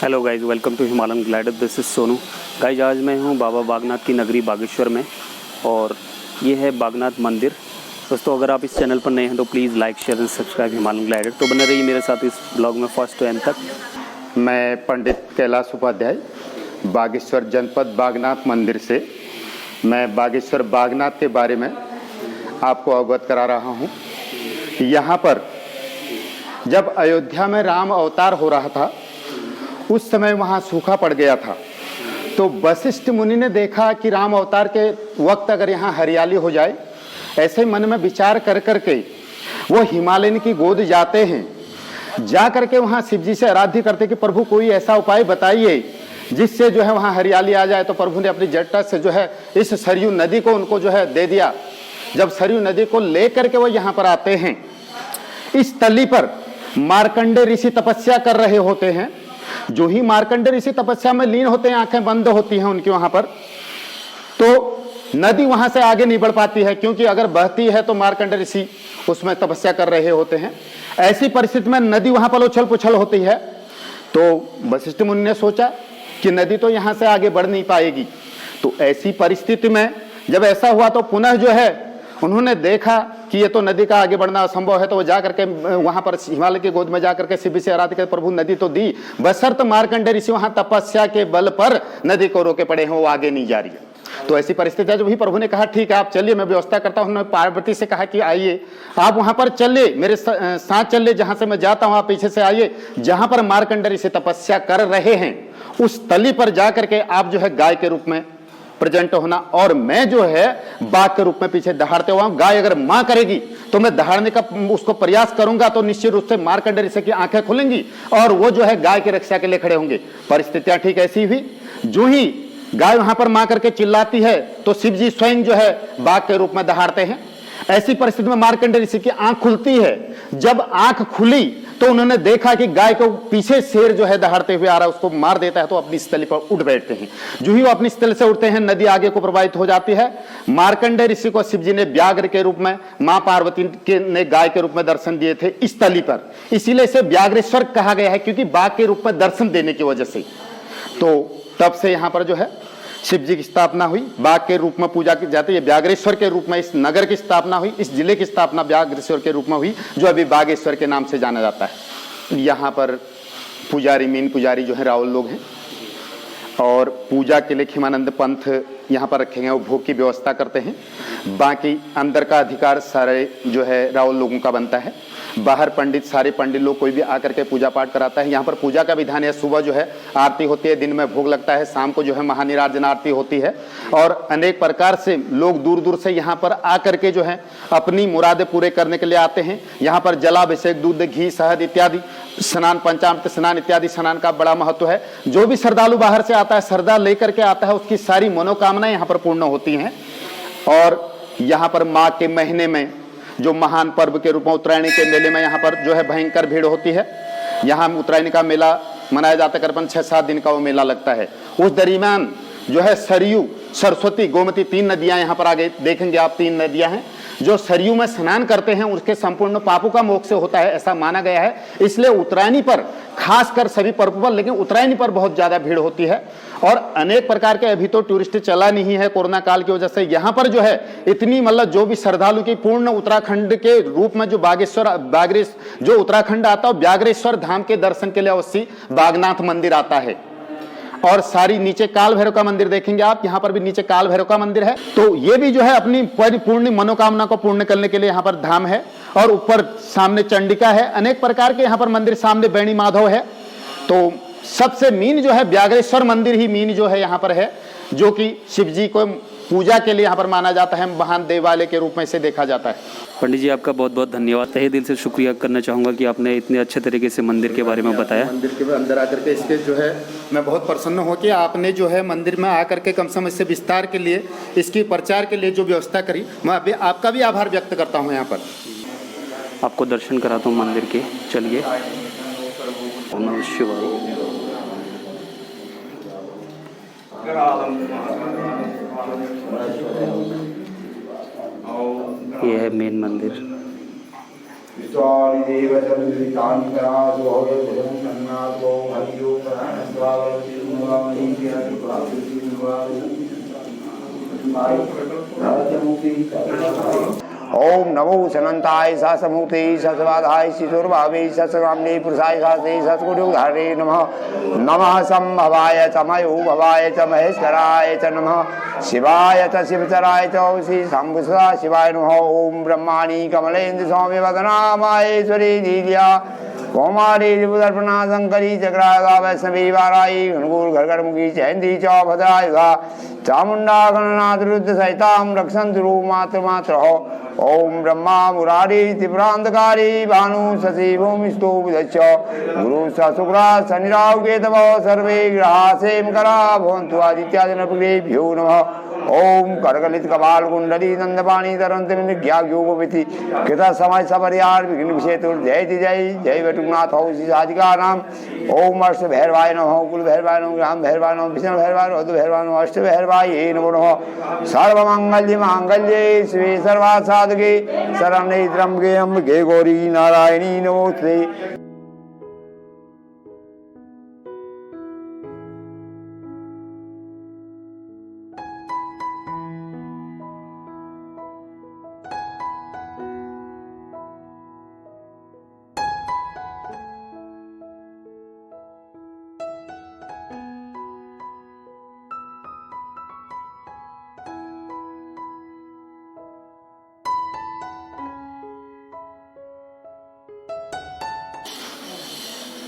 Hello guys, welcome to Himalayan glider. This is Sonu. Guys, आज मैं हूँ बाबा बागनाथ की नगरी बागेश्वर में और ये है बागनाथ मंदिर। दोस्तों, अगर आप इस चैनल पर नए हैं तो please like share and subscribe Himalayan glider. तो बने रहिए मेरे साथ इस ब्लॉग में फर्स्ट टू एंड तक। मैं पंडित कैलाश उपाध्याय बागेश्वर जनपद बागनाथ मंदिर से मैं बागेश्वर बागनाथ के बारे में आपको अवगत करा रहा हूँ। यहाँ पर जब अयोध्या में राम अवतार हो रहा था उस समय वहाँ सूखा पड़ गया था। तो वशिष्ठ मुनि ने देखा कि राम अवतार के वक्त अगर यहाँ हरियाली हो जाए, ऐसे मन में विचार कर करके वो हिमालयन की गोद जाते हैं। जा करके वहाँ शिव जी से आराध्य करते कि प्रभु कोई ऐसा उपाय बताइए जिससे जो है वहाँ हरियाली आ जाए। तो प्रभु ने अपनी जटा से जो है इस सरयू नदी को उनको जो है दे दिया। जब सरयू नदी को ले करके वो यहाँ पर आते हैं, इस तली पर मार्कंडे ऋषि तपस्या कर रहे होते हैं। जो ही मार्कंडे ऋषि तपस्या में लीन होते हैं, आंखें बंद होती हैं उनकी वहां पर, तो नदी वहां से आगे नहीं बढ़ पाती है, क्योंकि अगर बहती है तो मार्कंडे ऋषि उसमें तपस्या कर रहे होते हैं। ऐसी परिस्थिति में नदी वहां पर उछल पुछल होती है। तो वशिष्ठ मुनि ने सोचा कि नदी तो यहां से आगे बढ़ नहीं पाएगी। तो ऐसी परिस्थिति में जब ऐसा हुआ तो पुनः जो है उन्होंने देखा कि ये तो नदी का आगे बढ़ना असंभव है। तो वो जाकर के वहां पर हिमालय की गोद में जाकर के शिव से आराध्य कर प्रभु नदी तो दी, बशर्त मार्कंडे ऋषि वहां तपस्या के बल पर नदी को रोके पड़े हैं, वो आगे नहीं जा रही है। तो ऐसी परिस्थिति है जब भी प्रभु ने कहा ठीक है आप चलिए, मैं व्यवस्था करता हूँ। उन्होंने पार्वती से कहा कि आइए आप वहां पर चलिए, मेरे साथ चलिए, जहां से मैं जाता हूँ आप पीछे से आइए। जहां पर मार्कंडे ऋषि तपस्या कर रहे हैं उस तली पर जाकर के आप जो है गाय के रूप में प्रेजेंट होना, और मैं जो है बाघ के रूप में पीछे दहाड़ते हुआ। गाय अगर मां करेगी तो मैं दहाड़ने का उसको प्रयास करूंगा, तो निश्चित रूप से मार्कंडे ऋषि की आंखें खुलेंगी और वो जो है गाय की रक्षा के लिए खड़े होंगे। परिस्थितियां ठीक ऐसी हुई। जो ही गाय वहां पर मां करके चिल्लाती है तो शिव जी स्वयं जो है बाघ के रूप में दहाड़ते हैं। ऐसी परिस्थिति में मार्कंडे ऋषि की आंख खुलती है। जब आंख खुली तो उन्होंने देखा कि गाय को पीछे शेर जो है दहाड़ते हुए आ रहा है, उसको मार देता है। तो अपनी स्थली पर उठ बैठते हैं। जो ही वो अपनी स्थल से उठते हैं, नदी आगे को प्रवाहित हो जाती है। मार्कंडे ऋषि को शिव जी ने व्याघ्र के रूप में, मां पार्वती ने गाय के रूप में दर्शन दिए थे इस तली पर। इसीलिए इसे व्याघ्रेश्वर कहा गया है, क्योंकि बाघ के रूप में दर्शन देने की वजह से। तो तब से यहाँ पर जो है शिव जी की स्थापना हुई, बाघ के रूप में पूजा की जाती है। व्याघ्रेश्वर के रूप में इस नगर की स्थापना हुई, इस जिले की स्थापना व्याघ्रेश्वर के रूप में हुई, जो अभी बागेश्वर के नाम से जाना जाता है। यहाँ पर पुजारी, मेन पुजारी जो है रावल लोग हैं, और पूजा के लिए खिमानंद पंथ यहाँ पर रखे हैं, वो भोग की व्यवस्था करते हैं। बाकी अंदर का अधिकार सारे जो है रावल लोगों का बनता है। बाहर पंडित, सारे पंडित लोग कोई भी आकर के पूजा पाठ कराता है। यहाँ पर पूजा का विधान है, सुबह जो है आरती होती है, दिन में भोग लगता है, शाम को जो है महानिराजन आरती होती है। और अनेक प्रकार से लोग दूर दूर से यहाँ पर आकर के जो है अपनी मुरादें पूरे करने के लिए आते हैं। यहाँ पर जलाभिषेक, दूध, घी, शहद इत्यादि स्नान, पंचामृत स्नान इत्यादि स्नान का बड़ा महत्व है। जो भी श्रद्धालु बाहर से आता है, श्रद्धा लेकर के आता है, उसकी सारी मनोकामनाएं यहाँ पर पूर्ण होती हैं। और यहाँ पर माघ के महीने में जो महान पर्व के रूप में उत्तरायणी के मेले में यहाँ पर जो है भयंकर भीड़ होती है। यहाँ उत्तरायणी का मेला मनाया जाता है, करीबन 6-7 दिन का वो मेला लगता है। उस दरमियान जो है सरयू, सरस्वती, गोमती, 3 नदियां यहाँ पर आगे देखेंगे आप, 3 नदियां हैं। जो सरयू में स्नान करते हैं उसके संपूर्ण पापों का मोक्ष होता है, ऐसा माना गया है। इसलिए उत्तरायणी पर, खासकर सभी पर्व पर, लेकिन उत्तरायणी पर बहुत ज्यादा भीड़ होती है। और अनेक प्रकार के, अभी तो टूरिस्ट चला नहीं है कोरोना काल की वजह से, यहाँ पर जो है इतनी मतलब जो भी श्रद्धालु की पूर्ण उत्तराखंड के रूप में जो जो उत्तराखंड आता है, व्याघ्रेश्वर धाम के दर्शन के लिए अवश्य बागनाथ मंदिर आता है। और सारी नीचे काल भैरव का मंदिर देखेंगे आप, यहाँ पर भी नीचे काल भैरव का मंदिर है। तो ये भी जो है अपनी परिपूर्ण मनोकामना को पूर्ण करने के लिए यहाँ पर धाम है। और ऊपर सामने चंडिका है, अनेक प्रकार के यहाँ पर मंदिर, सामने बेणी माधव है। तो सबसे मीन जो है व्याघ्रेश्वर मंदिर ही मीन जो है यहाँ पर है, जो कि शिव जी को पूजा के लिए यहाँ पर माना जाता है, महान देवालय के रूप में इसे देखा जाता है। पंडित जी, आपका बहुत बहुत धन्यवाद। तहे दिल से शुक्रिया करना चाहूँगा कि आपने इतने अच्छे तरीके से मंदिर के बारे में बताया। मंदिर के अंदर आकर के इसके जो है मैं बहुत प्रसन्न हूँ कि आपने जो है मंदिर में आकर के कम समय से विस्तार के लिए, इसकी प्रचार के लिए जो व्यवस्था करी, मैं अभी आपका भी आभार व्यक्त करता हूँ। यहाँ पर आपको दर्शन कराता हूँ मंदिर के, चलिए। नमः शिवाय। ये है मेन मंदिर। ओम नमो सनंताय ससमुक्ति ससवाधाय शिशुर्भावे ससगामने पुरुषाय शास्त्रे सत्कुरुधारे नमः। नमः संभवाय च मयो भवाय च महेश्वराय च नमः। शिवाय च शिवचराय च श्री शंभुसदा शिवाय नमः। ओम ब्रह्माणी कमलेन्द्र स्वामी वदना माहेश्वरी दिव्या कौमारी त्रिपुदर्पणा शंकरी चक्रागा वैष्णवी वाराई घनघोर घरघरमुखी चैंदी च भद्रायुधा चामुंडा गणनाथ रुद्र सहिताम रक्षन्तु मात्र मात्र हो। ओम ब्रह्मा मुरारी त्रिपुरांधकारी भानु शशि भूमिष्ठो बुधश्च गुरु शुक्रा शनिराहु केतवो सर्वे ग्रहा सेमकरा भवन्तु आदित्यादिनपग्रेभ्यो नमः। ओम करगलित कपाल कुंडली नंदपाणी तरंत ज्ञायोगोपति कृता समय सपरिवार विघ्न विषेतुर जय जय जय बटुकनाथ हो साधिका नाम। ओम अष्ट भैरवाय नमः। कुल भैरवाय नमः। ग्राम भैरवाय नमः। विष्णु भैरवाय नमः। अद्भुत भैरवाय नमः। अष्ट भैरवाय नमो नमः। सर्वमंगल्य मांगल्ये शिवे सर्वार्थ साधके शरण्ये त्र्यंबके अम्बिके गौरी नारायणी नमोस्तुते।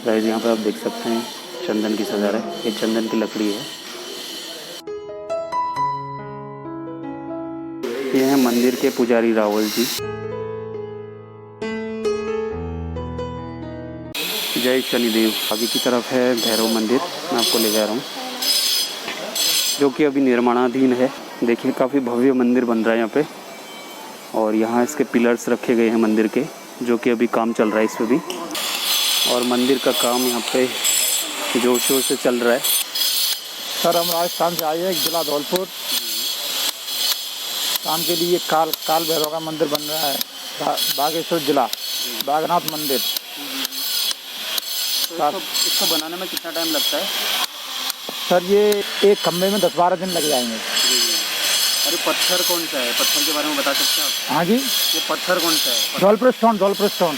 गाइस यहाँ पर आप देख सकते हैं चंदन की सजावट है। ये चंदन की लकड़ी है। ये है मंदिर के पुजारी रावल जी। जय शनिदेव। आगे की तरफ है भैरव मंदिर, मैं आपको ले जा रहा हूँ, जो कि अभी निर्माणाधीन है। देखिए काफ़ी भव्य मंदिर बन रहा है यहाँ पे, और यहाँ इसके पिलर्स रखे गए हैं मंदिर के, जो कि अभी काम चल रहा है इस पर भी। और मंदिर का काम यहाँ पे जोर शोर से चल रहा है। सर हम राजस्थान से आए हैं, जिला धौलपुर। काम के लिए काल भैरव का मंदिर बन रहा है, बागेश्वर जिला बागनाथ मंदिर। तो इसको बनाने में कितना टाइम लगता है? सर ये एक खम्भे में 10-12 दिन लग जाएंगे। अरे पत्थर कौन सा है? पत्थर के बारे में बता सकते हैं आप? हाँ जी। ये पत्थर कौन सा है? धौलपुर स्टोन।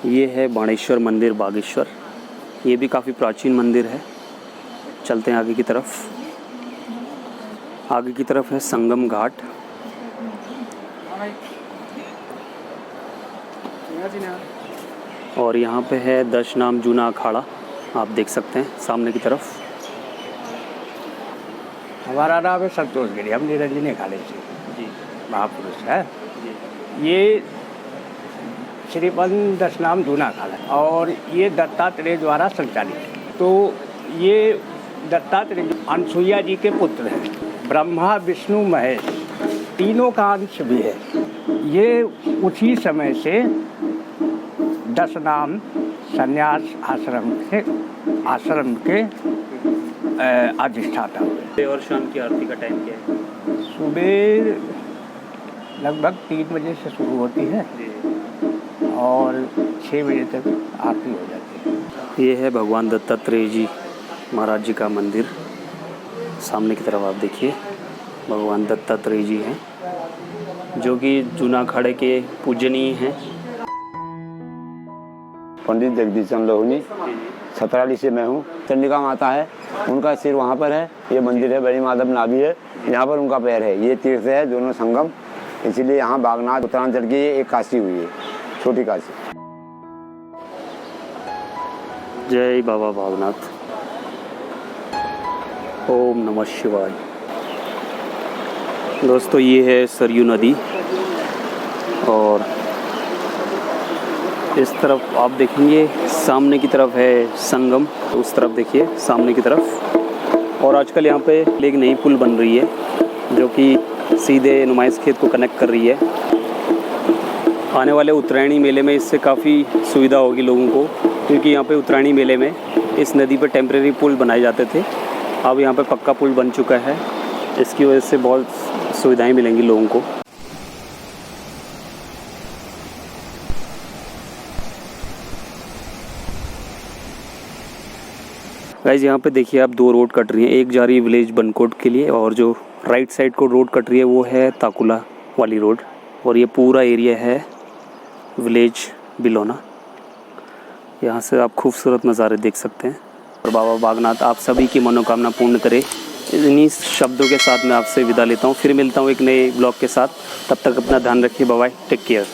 ये है बाणेश्वर मंदिर बागेश्वर। ये भी काफ़ी प्राचीन मंदिर है। चलते हैं आगे की तरफ। आगे की तरफ है संगम घाट। और यहाँ पे है दशनाम जूना अखाड़ा, आप देख सकते हैं सामने की तरफ। हमारा नाम है संतोष गिरी, हम निरंजनी अखाड़े से जी महापुरुष है। ये श्रीपद दशनाम जूना अखाड़ा, और ये दत्तात्रेय द्वारा संचालित है। तो ये दत्तात्रेय अनसुईया जी के पुत्र हैं। ब्रह्मा विष्णु महेश तीनों का अंश भी है। ये उसी समय से दशनाम संन्यास आश्रम के अधिष्ठाता हुए। और शाम की आरती का टाइम क्या है? सुबह लगभग 3 बजे से शुरू होती है और 6 बजे तक आरती हो जाती है। ये है भगवान दत्तात्रेय जी महाराज जी का मंदिर। सामने की तरफ आप देखिए भगवान दत्तात्रेय जी हैं, जो कि जूना अखाड़े के पूजनीय हैं। पंडित जगदीश चंद लोहनी सतराली से मैं हूँ। चंडिका माता है, उनका सिर वहाँ पर है। ये मंदिर है, बड़ी माधव नाभि है, यहाँ पर उनका पैर है। ये तीर्थ है, दोनों संगम, इसीलिए यहाँ बागनाथ उत्तरांचल की एक काशी हुई है, छोटी काशी। जय बाबा बागनाथ। ओम नमः शिवाय। दोस्तों ये है सरयू नदी, और इस तरफ आप देखेंगे सामने की तरफ है संगम, उस तरफ देखिए सामने की तरफ। और आजकल यहाँ पे एक नई पुल बन रही है, जो कि सीधे नुमाइश खेत को कनेक्ट कर रही है। आने वाले उत्तरायणी मेले में इससे काफ़ी सुविधा होगी लोगों को, क्योंकि यहाँ पे उत्तरायणी मेले में इस नदी पर टेम्परेरी पुल बनाए जाते थे, अब यहाँ पे पक्का पुल बन चुका है, इसकी वजह से बहुत सुविधाएं मिलेंगी लोगों को। गाइस यहाँ पे देखिए आप 2 रोड कट रही हैं, एक जा रही है विलेज बनकोट के लिए और जो राइट साइड को रोड कट रही है वो है ताकुला वाली रोड, और ये पूरा एरिया है विलेज बिलोना। यहाँ से आप खूबसूरत नज़ारे देख सकते हैं। और बाबा बागनाथ आप सभी की मनोकामना पूर्ण करे। इन्हीं शब्दों के साथ मैं आपसे विदा लेता हूँ, फिर मिलता हूँ एक नए ब्लॉग के साथ। तब तक अपना ध्यान रखिए, बाय बाय, टेक केयर।